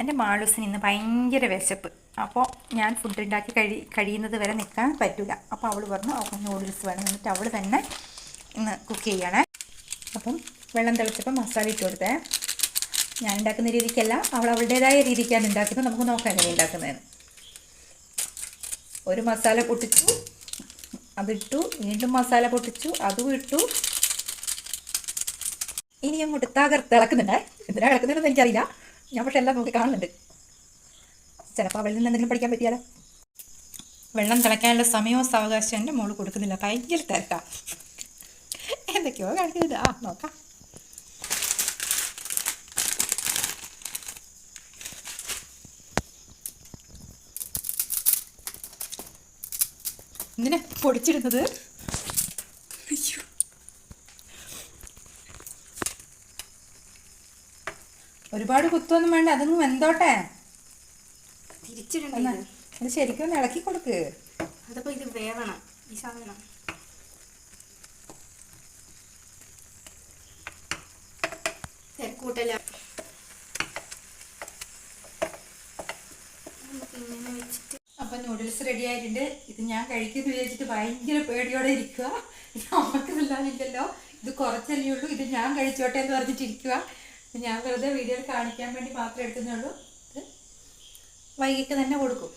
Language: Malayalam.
എൻ്റെ മാളൂസിന് ഇന്ന് ഭയങ്കര വിശപ്പ്. അപ്പോൾ ഞാൻ ഫുഡ് ഉണ്ടാക്കി കഴിയുന്നത് വരെ നിൽക്കാൻ പറ്റില്ല. അപ്പോൾ അവൾ പറഞ്ഞു അവൾക്ക് നൂഡിൽസ് വേണം. എന്നിട്ട് അവൾ തന്നെ ഇന്ന് കുക്ക് ചെയ്യണേ. അപ്പം വെള്ളം തിളച്ചപ്പോൾ മസാല ഇട്ട് കൊടുത്തേ. ഞാൻ ഉണ്ടാക്കുന്ന രീതിക്കല്ല, അവൾ അവളുടേതായ രീതിക്കാണ് ഉണ്ടാക്കുന്നത്. നമുക്ക് നോക്കാം എങ്ങനെ ഉണ്ടാക്കുന്നതെന്ന്. ഒരു മസാല പൊട്ടിച്ചു, അതിട്ടു, വീണ്ടും മസാല പൊട്ടിച്ചു, അതും ഇട്ടു. ഇനി അങ്ങോട്ട് തിളക്കുന്നുണ്ടേ. എന്തിനാണ് കിടക്കുന്നതെന്ന് എനിക്കറിയില്ല. ഞാൻ പക്ഷെ എല്ലാം നോക്കി കാണുന്നുണ്ട്. ചിലപ്പോൾ അവളിൽ നിന്ന് എന്തെങ്കിലും പഠിക്കാൻ പറ്റിയാലോ. വെള്ളം തിളയ്ക്കാനുള്ള സമയവും സാവകാശം എൻ്റെ മോള് കൊടുക്കുന്നില്ല. ഭയങ്കര തിരക്കാം. എന്തൊക്കെയോ കാണിക്കുന്നില്ല. നോക്കാം. ഇങ്ങനെ പൊടിച്ചിടുന്നത്. അയ്യോ, ഒരുപാട് കുത്തൊന്നും വേണ്ട, അതൊന്നും വെന്തോട്ടെ. തിരിച്ചിടണം. അത് ശരിക്കും ഒന്ന് ഇളക്കി കൊടുക്ക്. അതപ്പോ ഇത് വേവണം. ഈ സാധനം തിരക്കൂട്ടല. അപ്പം നൂഡിൽസ് റെഡി ആയിട്ടുണ്ട്. ഇത് ഞാൻ കഴിക്കുന്നു വിചാരിച്ചിട്ട് ഭയങ്കര പേടിയോടെ ഇരിക്കുക. ഇത് നമുക്ക് നല്ലാതില്ലല്ലോ, ഇത് കുറച്ചല്ലേ ഉള്ളൂ, ഇത് ഞാൻ കഴിച്ചോട്ടെ എന്ന് പറഞ്ഞിട്ടിരിക്കുക. ഞാൻ വെറുതെ വീഡിയോയിൽ കാണിക്കാൻ വേണ്ടി മാത്രമേ എടുക്കുന്നുള്ളൂ. ഇത് വൈകിട്ട് തന്നെ കൊടുക്കും.